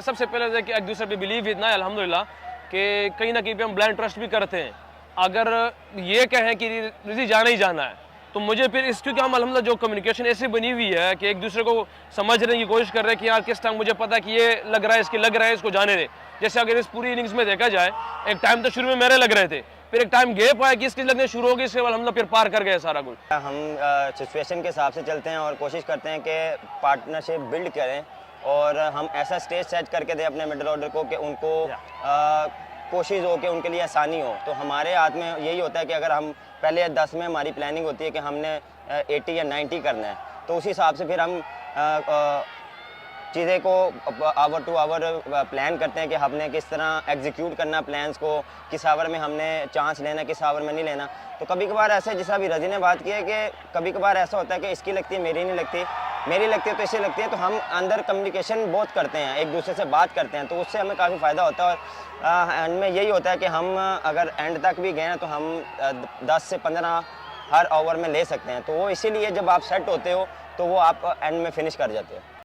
सबसे पहले कि एक दूसरे पे बिलीव इतना है अल्हम्दुलिल्लाह कि कहीं ना कहीं पे हम ब्लाइंड ट्रस्ट भी करते हैं। अगर ये कहें कि रिजी जाना ही जाना है तो मुझे फिर इस, क्योंकि हम अल्हम्दुलिल्लाह जो कम्युनिकेशन ऐसी बनी हुई है कि एक दूसरे को समझने की कोशिश कर रहे हैं कि यार किस टाइम मुझे पता है कि ये लग रहा है, इसकी लग रहा है, इसको जाने दे। जैसे अगर इस पूरी इनिंग्स में देखा जाए, एक टाइम तो शुरू में मेरे लग रहे थे, फिर एक टाइम गैप आया कि इसकी लगने शुरू हो गई, इसके बाद हम लोग फिर पार कर गए सारा कुछ। हम सिचुएशन के हिसाब से चलते हैं और कोशिश करते हैं कि पार्टनरशिप बिल्ड करें और हम ऐसा स्टेज सेट करके दें अपने मिडिल ऑर्डर को कि उनको कोशिश हो कि उनके लिए आसानी हो। तो हमारे हाथ में यही होता है कि अगर हम पहले 10 में हमारी प्लानिंग होती है कि हमने 80 या 90 करना है, तो उस हिसाब से फिर हम चीज़ें को आवर टू आवर प्लान करते हैं कि हमने किस तरह एग्जीक्यूट करना प्लान्स को, किस आवर में हमने चांस लेना, किस आवर में नहीं लेना। तो कभी कभार ऐसे, जैसा अभी रजी ने बात की है कि कभी कभार ऐसा होता है कि इसकी लगती है मेरी नहीं लगती, मेरी लगती है तो इसे लगती है, तो हम अंदर कम्युनिकेशन बहुत करते हैं, एक दूसरे से बात करते हैं, तो उससे हमें काफ़ी फ़ायदा होता है। और एंड में यही होता है कि हम अगर एंड तक भी गए हैं तो हम 10 से 15 हर ओवर में ले सकते हैं। तो वो इसीलिए जब आप सेट होते हो तो वो आप एंड में फिनिश कर जाते हो।